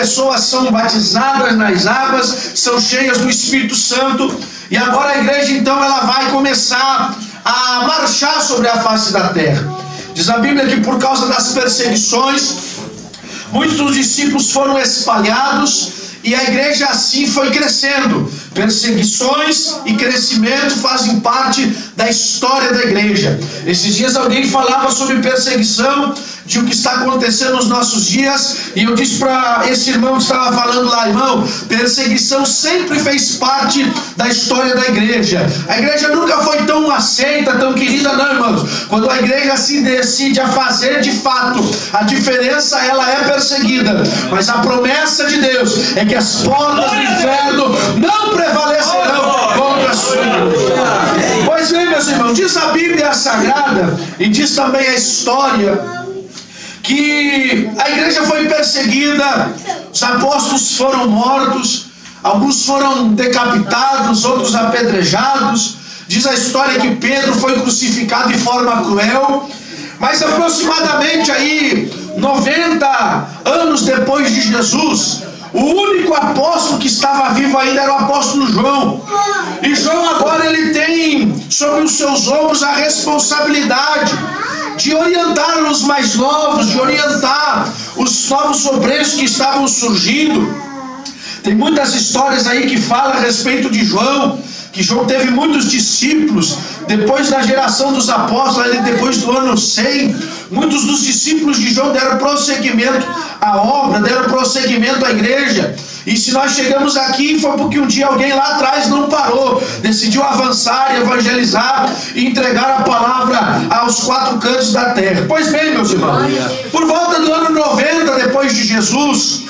pessoas são batizadas nas águas, são cheias do Espírito Santo, e agora a igreja então ela vai começar a marchar sobre a face da terra. Diz a Bíblia que por causa das perseguições, muitos dos discípulos foram espalhados, e a igreja assim foi crescendo. Perseguições e crescimento fazem parte da história da igreja. Esses dias alguém falava sobre perseguição, de o que está acontecendo nos nossos dias, e eu disse para esse irmão que estava falando lá: irmão, perseguição sempre fez parte da história da igreja. A igreja nunca foi tão aceita, tão querida, não, irmãos. Quando a igreja se decide a fazer de fato a diferença, ela é perseguida, mas a promessa de Deus é que as portas do inferno não prevalecerão contra a sua igreja. Pois bem, meus irmãos, diz a Bíblia Sagrada, e diz também a história, que a igreja foi perseguida, os apóstolos foram mortos, alguns foram decapitados, outros apedrejados. Diz a história que Pedro foi crucificado de forma cruel, mas aproximadamente aí 90 anos depois de Jesus, o único apóstolo que estava vivo ainda era o apóstolo João. E João agora ele tem sobre os seus ombros a responsabilidade de orientar os mais novos, de orientar os novos obreiros que estavam surgindo. Tem muitas histórias aí que falam a respeito de João, que João teve muitos discípulos. Depois da geração dos apóstolos, depois do ano 100, muitos dos discípulos de João deram prosseguimento à obra, deram prosseguimento à igreja. E se nós chegamos aqui, foi porque um dia alguém lá atrás não parou, decidiu avançar, evangelizar e entregar a palavra aos quatro cantos da terra. Pois bem, meus irmãos, por volta do ano 90 depois de Jesus,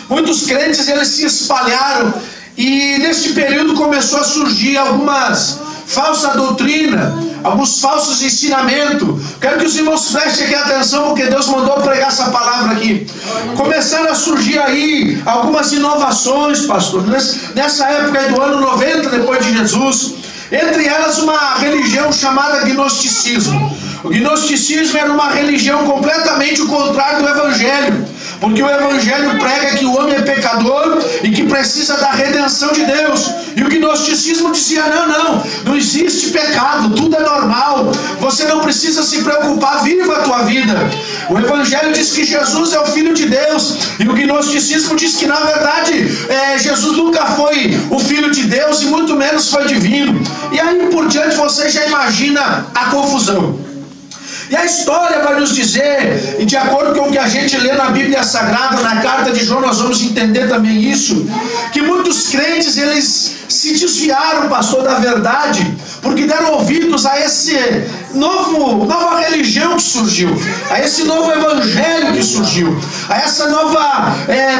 muitos crentes eles se espalharam, e neste período começou a surgir algumas falsas doutrinas, alguns falsos ensinamentos. Quero que os irmãos prestem aqui atenção, porque Deus mandou pregar essa palavra aqui. Começaram a surgir aí algumas inovações, pastor, nessa época aí do ano 90 depois de Jesus. Entre elas uma religião chamada gnosticismo. O gnosticismo era uma religião completamente o contrário do evangelho, porque o evangelho prega que o homem é pecador e que precisa da redenção de Deus. E o gnosticismo dizia: não existe pecado, tudo é normal, você não precisa se preocupar, viva a tua vida. O evangelho diz que Jesus é o Filho de Deus, e o gnosticismo diz que na verdade Jesus nunca foi o Filho de Deus, e muito menos foi divino. E aí por diante você já imagina a confusão. E a história vai nos dizer, e de acordo com o que a gente lê na Bíblia Sagrada, na carta de João, nós vamos entender também isso, que muitos crentes eles se desviaram, pastor, da verdade, porque deram ouvidos a esse nova religião que surgiu, a esse novo evangelho que surgiu, a essa nova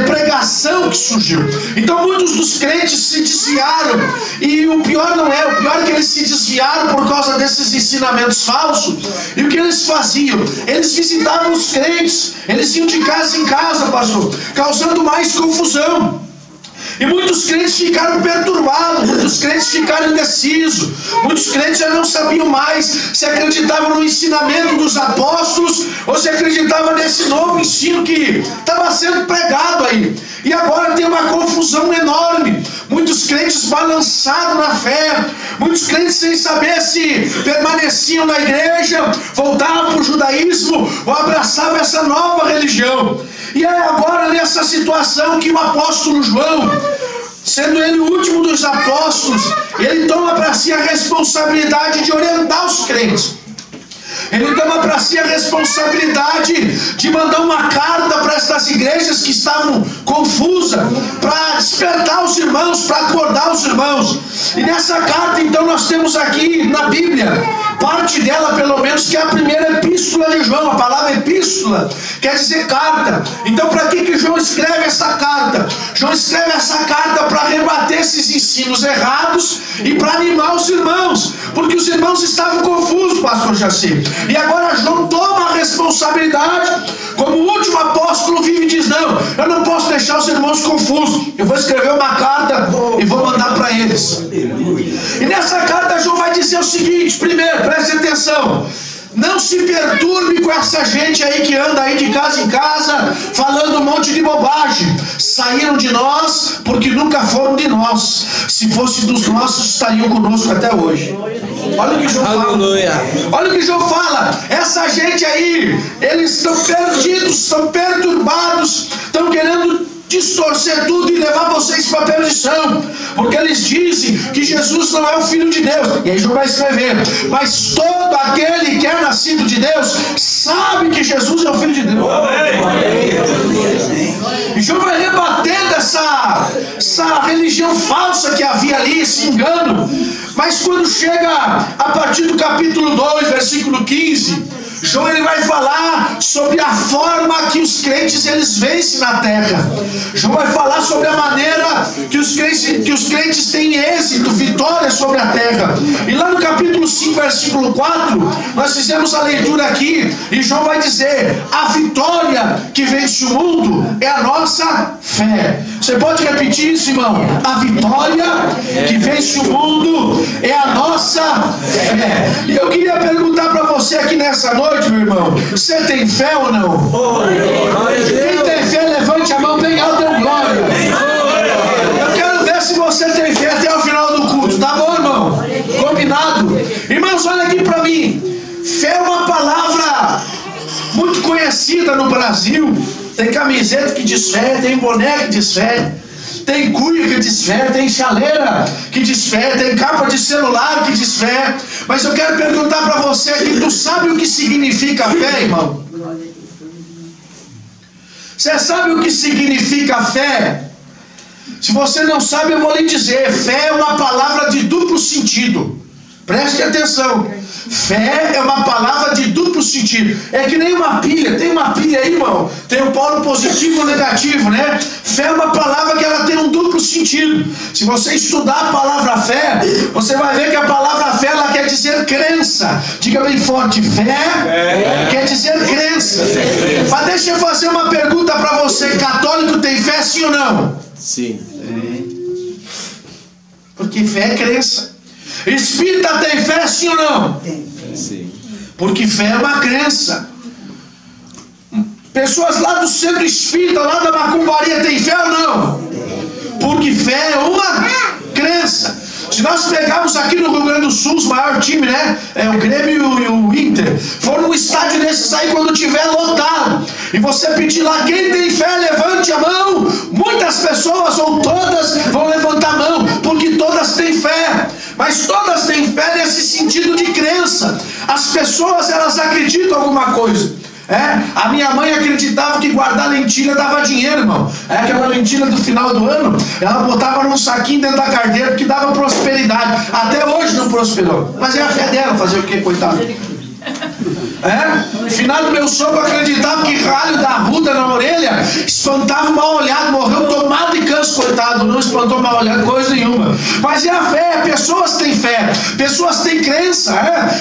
pregação que surgiu. Então muitos dos crentes se desviaram, e o pior não é, o pior é que eles se desviaram por causa desses ensinamentos falsos. E o que eles faziam? Eles visitavam os crentes, eles iam de casa em casa, pastor, causando mais confusão. E muitos crentes ficaram perturbados, muitos crentes ficaram indecisos, muitos crentes já não sabiam mais se acreditavam no ensinamento dos apóstolos ou se acreditavam nesse novo ensino que estava sendo pregado aí. E agora tem uma confusão enorme, muitos crentes balançados na fé, muitos crentes sem saber se permaneciam na igreja, voltavam para o judaísmo ou abraçavam essa nova religião. E é agora nessa situação que o apóstolo João, sendo ele o último dos apóstolos, ele toma para si a responsabilidade de orientar os crentes. Ele toma para si a responsabilidade de mandar uma carta para essas igrejas que estavam confusas, para despertar os irmãos, para acordar os irmãos. E nessa carta então nós temos aqui na Bíblia, parte dela pelo menos, que é a primeira epístola de João. A palavra epístola quer dizer carta. Então para que João escreve essa carta? João escreve essa carta para rebater esses ensinos errados e para animar os irmãos, porque os irmãos estavam confusos, pastor Jaci. E agora João toma a responsabilidade, como o último apóstolo vive e diz: não, eu não posso deixar os irmãos confusos, eu vou escrever uma carta e vou mandar para eles. E nessa carta João vai dizer o seguinte: primeiro, preste atenção, Não se perturbe com essa gente aí que anda aí de casa em casa falando um monte de bobagem. Saíram de nós porque nunca foram de nós. Se fosse dos nossos, estariam conosco até hoje. Olha o que João fala. Olha o que João fala. Essa gente aí, eles estão perdidos, estão perturbados, estão querendo distorcer tudo e levar vocês para a perdição, porque eles dizem que Jesus não é o Filho de Deus. E aí João vai escrever: mas todo aquele que é nascido de Deus sabe que Jesus é o Filho de Deus. E João vai rebatendo essa religião falsa que havia ali, esse engano. Mas quando chega a partir do capítulo 2, versículo 15, João ele vai falar sobre a forma que os crentes eles vencem na terra. João vai falar sobre a maneira que os crentes têm êxito, vitória sobre a terra. E lá no capítulo 5, versículo 4, nós fizemos a leitura aqui, e João vai dizer: a vitória que vence o mundo é a nossa fé. Você pode repetir isso, irmão? A vitória que vence o mundo é a nossa fé. E eu queria perguntar para você aqui nessa noite, meu irmão: você tem fé ou não? Quem tem fé, levante a mão bem alta, dê glória. Eu quero ver se você tem fé até o final do culto, tá bom, irmão? Combinado? Irmãos, olha aqui para mim. Fé é uma palavra muito conhecida no Brasil. Tem camiseta que diz fé, tem boné que diz fé, tem cuia que diz fé, tem chaleira que diz fé, tem capa de celular que diz fé. Mas eu quero perguntar para você aqui: tu sabe o que significa fé, irmão? Você sabe o que significa fé? Se você não sabe, eu vou lhe dizer: fé é uma palavra de duplo sentido. Preste atenção. Fé é uma palavra de duplo sentido. É que nem uma pilha. Tem uma pilha aí, irmão, tem o polo positivo e o negativo, né? Fé é uma palavra que ela tem um duplo sentido. Se você estudar a palavra fé, você vai ver que a palavra fé ela quer dizer crença. Diga bem forte: fé quer dizer crença. Mas deixa eu fazer uma pergunta para você: católico tem fé, sim ou não? Sim. Porque fé é crença. Espírita tem fé, sim ou não? Sim. Porque fé é uma crença. Pessoas lá do centro espírita, lá da macumbaria, tem fé ou não? Porque fé é uma crença. Se nós pegarmos aqui no Rio Grande do Sul, os maiores times, né? É o Grêmio e o Inter. For num estádio desses aí quando tiver lotado, e você pedir lá: quem tem fé, levante a mão. Muitas pessoas, ou todas, vão levantar a mão, porque todas têm fé. Mas todas têm fé nesse sentido de crença. As pessoas, elas acreditam em alguma coisa. A minha mãe acreditava que guardar lentilha dava dinheiro, irmão. Aquela lentilha do final do ano, ela botava num saquinho dentro da carteira porque dava prosperidade. Até hoje não prosperou. Mas é a fé dela, fazer o quê, coitado? Final do meu sogro acreditava que ralho da arruda na orelha espantava o mal olhado, morreu tomado de câncer, coitado, não espantou mal olhado coisa nenhuma. Mas é a fé, pessoas têm fé, pessoas têm crença.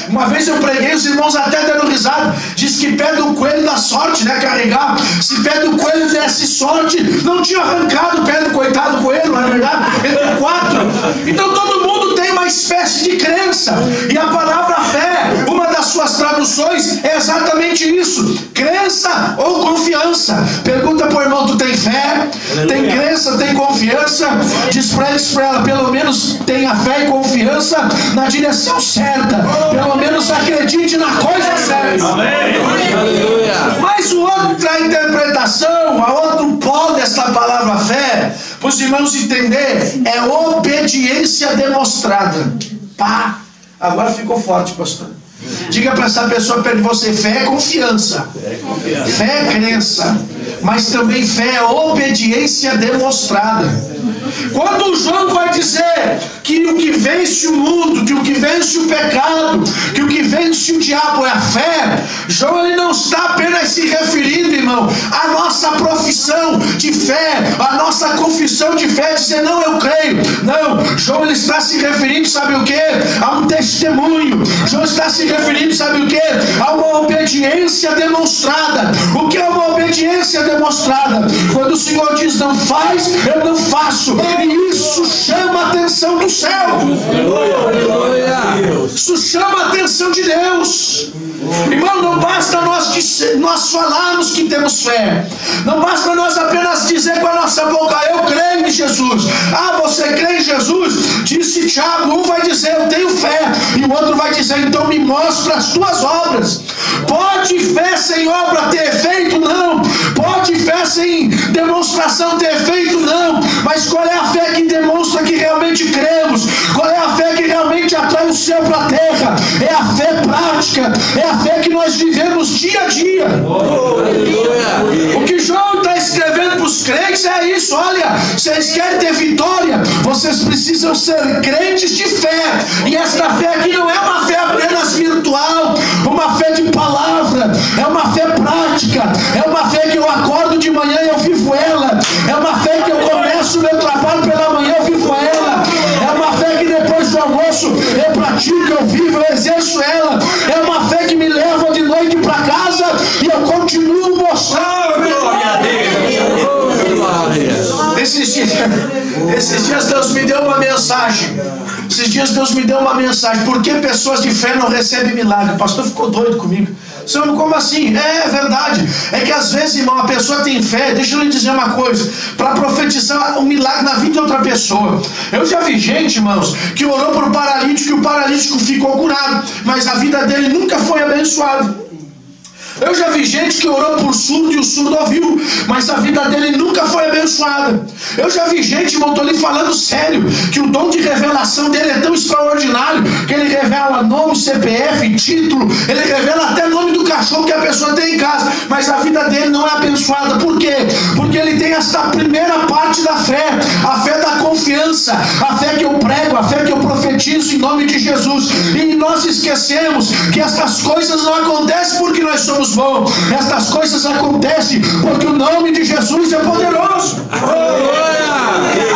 Uma vez eu preguei, os irmãos até deram risada, diz que pé do coelho dá sorte, né, carregar. Se pé do coelho desse sorte, não tinha arrancado o pé do coitado coelho, na verdade, entre 4. Então todo mundo tem uma espécie de crença, e a palavra fé, uma das suas traduções é exatamente isso: crença ou confiança. Pergunta pro irmão: tu tem fé? Aleluia. Tem crença, tem confiança? Diz pra ela: pelo menos tenha fé e confiança na direção certa. Pelo menos acredite na coisa certa. Aleluia. Mas outra interpretação, a outro polo dessa palavra fé, para os irmãos entender, é obediência demonstrada. Pá, agora ficou forte, pastor. Diga para essa pessoa perto de você: fé é confiança, fé é crença, mas também fé é obediência demonstrada. Quando o João vai dizer que o que vence o mundo, que o que vence o pecado, que o que vence o diabo é a fé, João ele não está apenas se referindo, irmão, à nossa profissão de fé, à nossa confissão de fé, dizer não, eu creio. Não, João ele está se referindo, sabe o que? A um testemunho. João está se referindo, sabe o que? A uma obediência demonstrada. O que é uma obediência demonstrada? Quando o Senhor diz não faz, eu não faço. E isso chama a atenção do céu. Isso chama a atenção de Deus. Irmão, não basta nós falarmos que temos fé. Não basta nós apenas dizer com a nossa boca: eu creio em Jesus. Ah, você crê em Jesus? Disse Tiago, um vai dizer: eu tenho fé, e o outro vai dizer: então me mostra as tuas obras. Pode fé sem obra ter efeito? Não. Pode fé sem demonstração ter efeito? Não. Mas qual é a fé que demonstra que realmente cremos? Qual é a fé que realmente atrai o céu para a terra? É a fé prática, é a fé que nós vivemos dia a dia. O que João está escrevendo para os crentes é isso: olha, vocês querem ter vitória, vocês precisam ser crentes de fé. E esta fé aqui não é uma fé apenas virtual, uma fé de palavra, é uma fé prática, é uma fé que eu acordo de manhã e eu vivo ela, é uma fé que eu começo o meu trabalho pela manhã, eu vivo ela, é uma fé que depois do almoço eu pratico, eu vivo, eu exerço ela, é uma fé que me leva de noite para casa e eu continuo mostrando. Esses dias Deus me deu uma mensagem. Por que pessoas de fé não recebem milagre? O pastor ficou doido comigo. Senhor, como assim? É verdade. É que às vezes, irmão, a pessoa tem fé. Deixa eu lhe dizer uma coisa: para profetizar um milagre na vida de outra pessoa. Eu já vi gente, irmãos, que orou por um paralítico e o paralítico ficou curado, mas a vida dele nunca foi abençoada. Eu já vi gente que orou por surdo e o surdo ouviu, mas a vida dele nunca foi abençoada. Eu já vi gente, irmão, estou lhe falando sério, que o dom de revelação dele é tão extraordinário que ele revela nome, CPF, título, ele revela até nome do cachorro que a pessoa tem em casa, mas a vida dele não é abençoada. Por quê? Porque ele tem esta primeira parte da fé, a fé da confiança, a fé que eu prego, a fé que eu profetizo em nome de Jesus. E nós esquecemos que estas coisas não acontecem porque nós somos bons. Estas coisas acontecem porque o nome de Jesus é poderoso.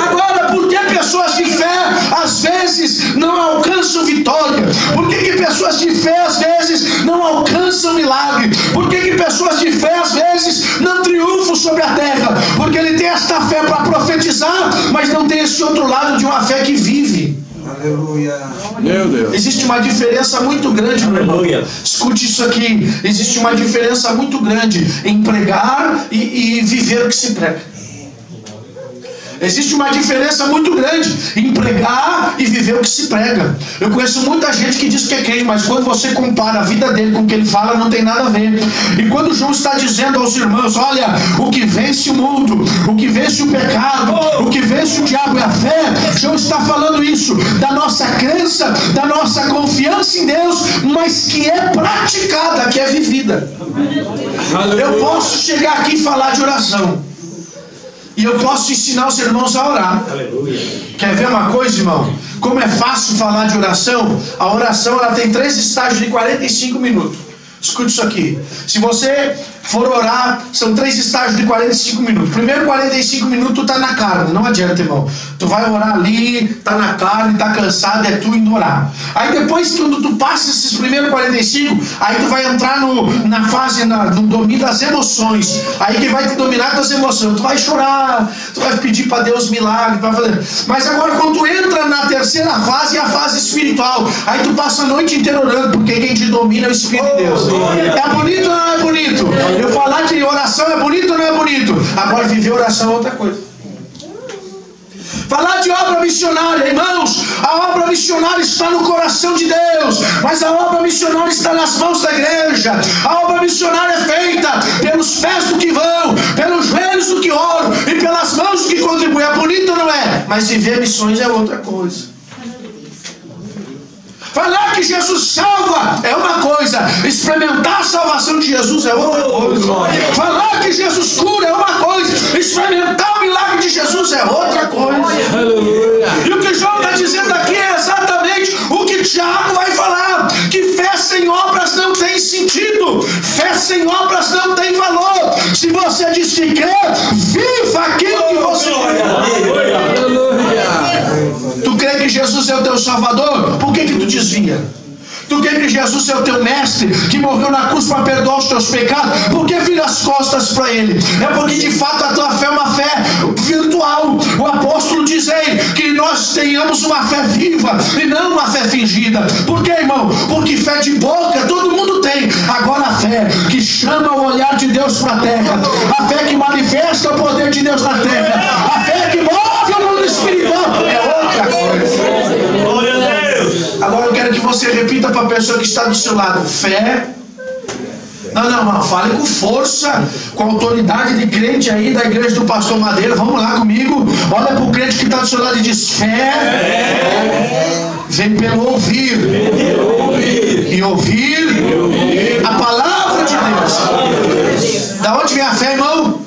Agora, por que pessoas de fé às vezes não alcançam vitória? Por que pessoas de fé às vezes não alcançam milagre? Por que pessoas de fé às vezes não triunfam sobre a terra? Porque ele tem esta fé para profetizar, mas não tem esse outro lado de uma fé que vive. Aleluia. Meu Deus. Existe uma diferença muito grande, meu irmão. Escute isso aqui. Existe uma diferença muito grande em pregar e viver o que se prega. Existe uma diferença muito grande em pregar e viver o que se prega. Eu conheço muita gente que diz que é crente, mas quando você compara a vida dele com o que ele fala, não tem nada a ver. E quando João está dizendo aos irmãos: olha, o que vence o mundo, o que vence o pecado, o que vence o diabo é a fé. João está falando isso da nossa crença, da nossa confiança em Deus, mas que é praticada, que é vivida. Eu posso chegar aqui e falar de oração, e eu posso ensinar os irmãos a orar. Aleluia. Quer ver uma coisa, irmão? Como é fácil falar de oração? A oração, ela tem 3 estágios de 45 minutos. Escute isso aqui. Se você for orar, são 3 estágios de 45 minutos. Primeiro 45 minutos tu tá na carne. Não adianta, irmão. Tu vai orar ali, tá na carne, tá cansado, é tu indo orar. Aí depois, quando tu passa esses primeiros 45, aí tu vai entrar na fase, no domínio das emoções. Aí que vai te dominar das emoções. Tu vai chorar, tu vai pedir para Deus milagre, tu vai fazer. Mas agora quando tu entra na terceira fase, é a fase espiritual. Aí tu passa a noite inteira orando, porque quem te domina é o Espírito de Deus. É bonito ou não é bonito? Eu falar de oração é bonito ou não é bonito? Agora viver oração é outra coisa. Falar de obra missionária, irmãos, a obra missionária está no coração de Deus, mas a obra missionária está nas mãos da igreja. A obra missionária é feita pelos pés do que vão, pelos joelhos do que oram e pelas mãos do que contribuem. É bonito ou não é? Mas viver missões é outra coisa. Falar que Jesus salva é uma coisa, experimentar a salvação de Jesus é outra coisa. Falar que Jesus cura é uma coisa, experimentar o milagre de Jesus é outra coisa. E o que João está dizendo aqui é exatamente o que Tiago vai falar: que fé sem obras não tem sentido, fé sem obras não tem valor. Se você diz que crê, viva aquilo que você crê. Tu crê que Jesus é o teu Salvador? Por que tu desvia? Tu crê que Jesus é o teu mestre, que morreu na cruz para perdoar os teus pecados? Por que vira as costas para ele? É porque de fato a tua fé é uma fé virtual. O apóstolo diz aí que nós tenhamos uma fé viva e não uma fé fingida. Por quê, irmão? Porque fé de boca todo mundo tem. Agora a fé que chama o olhar de Deus para a terra, a fé que manifesta o poder de Deus na terra, a fé que move o mundo espiritual, é outra coisa. Glória a Deus. Agora eu quero que você repita para a pessoa que está do seu lado: fé. Não, fale com força, com autoridade de crente aí da igreja do pastor Madeira. Vamos lá comigo. Olha para o crente que está do seu lado e diz: fé vem pelo ouvir, e ouvir a palavra de Deus. Da onde vem a fé, irmão?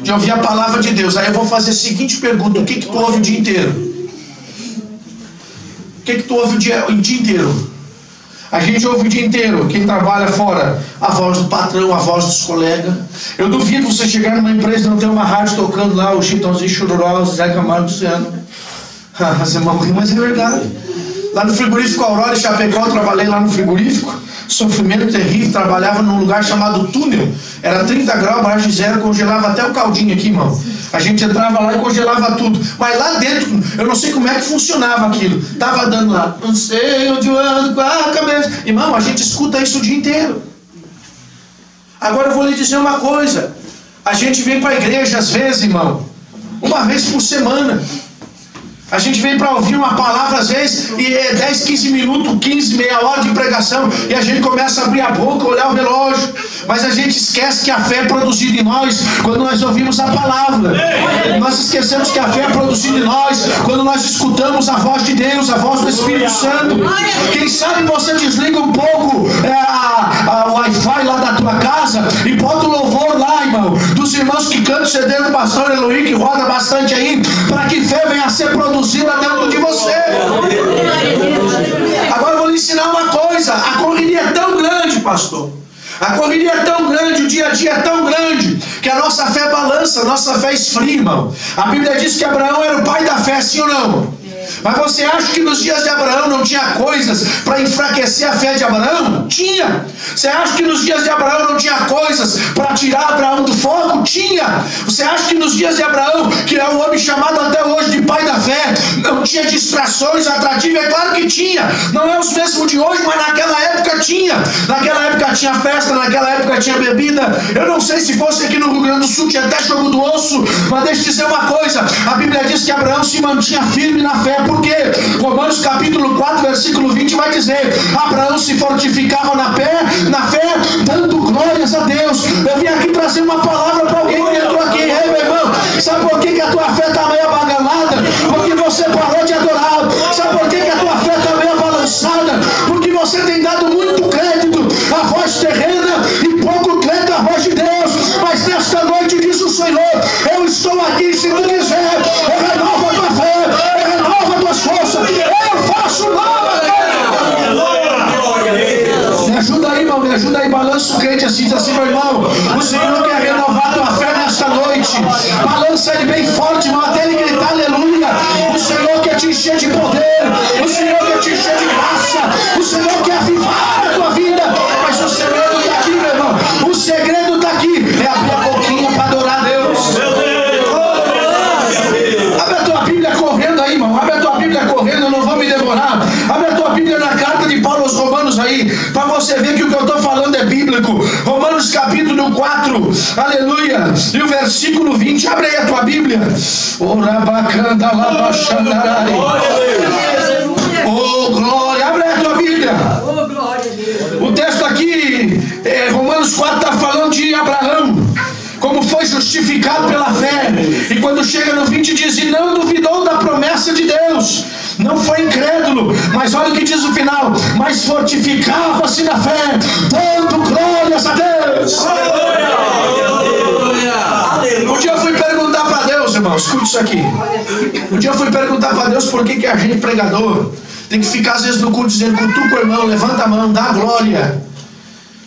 De ouvir a palavra de Deus. Aí eu vou fazer a seguinte pergunta: o que tu ouve o dia inteiro? O que tu ouve o dia inteiro? A gente ouve o dia inteiro, quem trabalha fora, a voz do patrão, a voz dos colegas. Eu duvido você chegar numa empresa e não ter uma rádio tocando lá, o Chitãozinho Chororó, o Zé Camargo, Luciano. Você morre, mas é verdade. Lá no frigorífico Aurora, em Chapecó, eu trabalhei lá no frigorífico. Sofrimento terrível, trabalhava num lugar chamado túnel. Era 30 graus, abaixo de zero, congelava até o caldinho aqui, irmão. A gente entrava lá e congelava tudo. Mas lá dentro, eu não sei como é que funcionava aquilo. Tava dando lá, não sei onde eu ando com a cabeça. Irmão, a gente escuta isso o dia inteiro. Agora eu vou lhe dizer uma coisa. A gente vem para a igreja às vezes, irmão, uma vez por semana. A gente vem para ouvir uma palavra às vezes e é 10, 15 minutos, 15, meia hora de pregação e a gente começa a abrir a boca, olhar o relógio, mas a gente esquece que a fé é produzida em nós quando nós ouvimos a palavra. Nós esquecemos que a fé é produzida em nós quando nós escutamos a voz de Deus, a voz do Espírito Santo. Quem sabe você desliga um pouco o Wi-Fi lá da tua casa e bota o louvor lá, irmão, dos irmãos que cantam o CD do pastor Eloy, que roda bastante aí, para que fé venha a ser produzida dentro de você. Agora eu vou lhe ensinar uma coisa: a correria é tão grande, pastor, a correria é tão grande, o dia a dia é tão grande, que a nossa fé balança, a nossa fé esfria, irmão. A Bíblia diz que Abraão era o pai da fé, sim ou não? Mas você acha que nos dias de Abraão não tinha coisas para enfraquecer a fé de Abraão? Tinha. Você acha que nos dias de Abraão não tinha coisas para tirar Abraão do fogo? Tinha. Você acha que nos dias de Abraão, que é o homem chamado até hoje de pai da fé, não tinha distrações atrativas? É claro que tinha. Não é os mesmos de hoje, mas naquela época tinha. Naquela época tinha festa, naquela época tinha bebida. Eu não sei se fosse aqui no Rio Grande do Sul, tinha até jogo do osso, mas deixa eu dizer uma coisa: a Bíblia diz que Abraão se mantinha firme na fé. Por quê? Romanos capítulo 4, versículo 20 vai dizer: Abraão se fortificava na fé, dando glórias a Deus. Eu vim aqui trazer uma palavra para alguém que entrou aqui. Ei, meu irmão, sabe por que a tua fé está meio abagalada? Porque você parou de adorar. Sabe por que a tua fé está meio balançada? Porque você tem dado muito crédito à voz terrena e pouco crédito à voz de Deus. Mas nesta noite diz o Senhor: eu estou aqui, se tu quiser, eu renovo a tua fé, eu renovo as tuas forças, eu faço nova. Me ajuda aí, irmão, me ajuda aí, balança o crente assim, diz assim: meu irmão, o Senhor quer renovar a tua fé nesta noite. Balança ele bem forte, irmão, até ele gritar aleluia. O Senhor quer te encher de poder, o Senhor quer te encher de graça, o Senhor quer avivar a tua vida. Mas o segredo está aqui, meu irmão, o segredo está aqui, é abrir a boquinha para adorar a Deus. Abre a tua Bíblia correndo aí, irmão, abre a tua Bíblia correndo, eu não vou me demorar. Abre a tua Bíblia na carta de Paulo aos Romanos aí, para você ver que o que eu estou falando é bíblico. Romanos capítulo 4, aleluia, e o versículo 20, abre aí a tua Bíblia. Oh glória, abre aí a tua Bíblia. O texto aqui, Romanos 4 está falando de Abraão, como foi justificado pela fé. E quando chega no 20 diz: e não duvidou da promessa de Deus, não foi incrédulo, mas olha o que diz o final: mas fortificava-se na fé, dando glórias a Deus. Um dia eu fui perguntar para Deus, irmão, escute isso aqui. Um dia eu fui perguntar para Deus por que a gente pregador tem que ficar às vezes no culto dizendo: cutuca o irmão, levanta a mão, dá glória.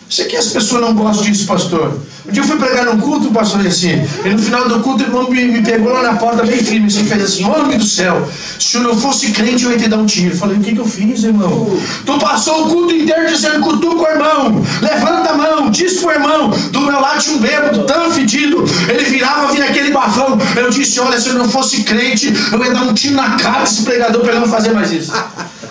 Isso aqui as pessoas não gostam disso, pastor. Um dia eu fui pregar num culto, pastor, assim, e no final do culto o irmão me pegou lá na porta bem firme, assim, fez assim: homem do céu, se eu não fosse crente eu ia te dar um tiro. Eu falei: o que eu fiz, irmão? Tu passou o culto inteiro dizendo: cutuca o irmão, levanta a mão, diz pro irmão. Do meu lado tinha um bêbado tão fedido, ele virava, vinha aquele bafão. Eu disse: olha, se eu não fosse crente eu ia dar um tiro na cara desse pregador para ele não fazer mais isso.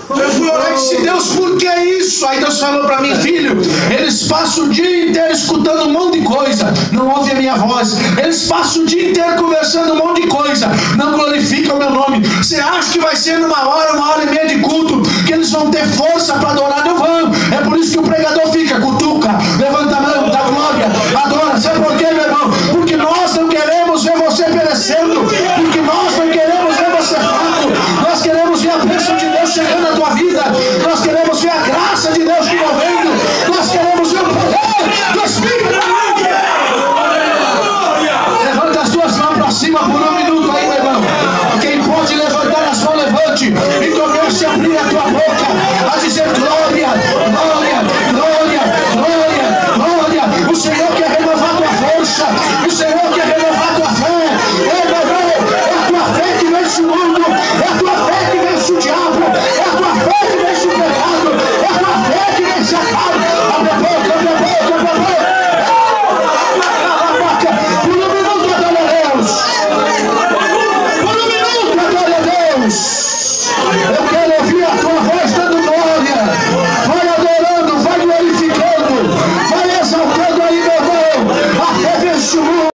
Eu fui orar e disse: Deus, por que isso? Aí Deus falou para mim: filho, eles passam o dia inteiro escutando um monte de coisa, não ouvem a minha voz. Eles passam o dia inteiro conversando um monte de coisa, não glorificam o meu nome. Você acha que vai ser numa hora e meia de culto que eles vão ter força para adorar? Não vão. É por isso que o pregador